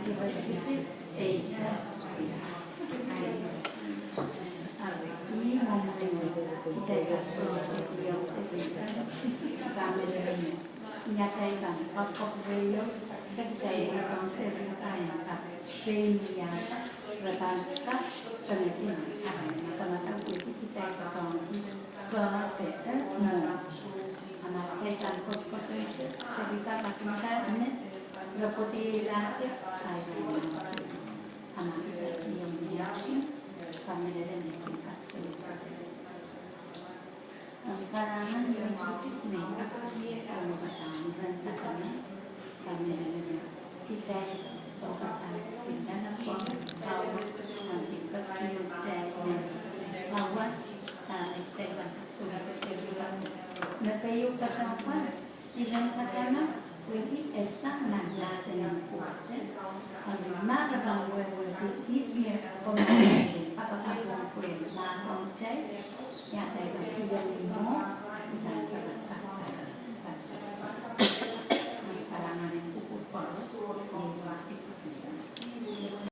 Ibadah Esa. Ini ngomongin ijazah selesai beliau sebentar. Kami ini ijazah kok beliau ijazah konsep kain tak beliau berbangsa cenderung karena ijazah konsep berarti mau anak ijazah kos itu sedikit makin ini reputi raja saya anak ijazah yang biasa kami ada tingkat selesai. Karangan yang cukup mereka kalau batang dan katanya kami ada ijazah soal pindah apa tahu nanti pasti ijazah sawas ijazah selesai bulan. Nakayu kasafan ilang katanya lagi esang nanda senang kuaca. Mana bangwa Izmir, apakah bangwa mana bangwa ya saya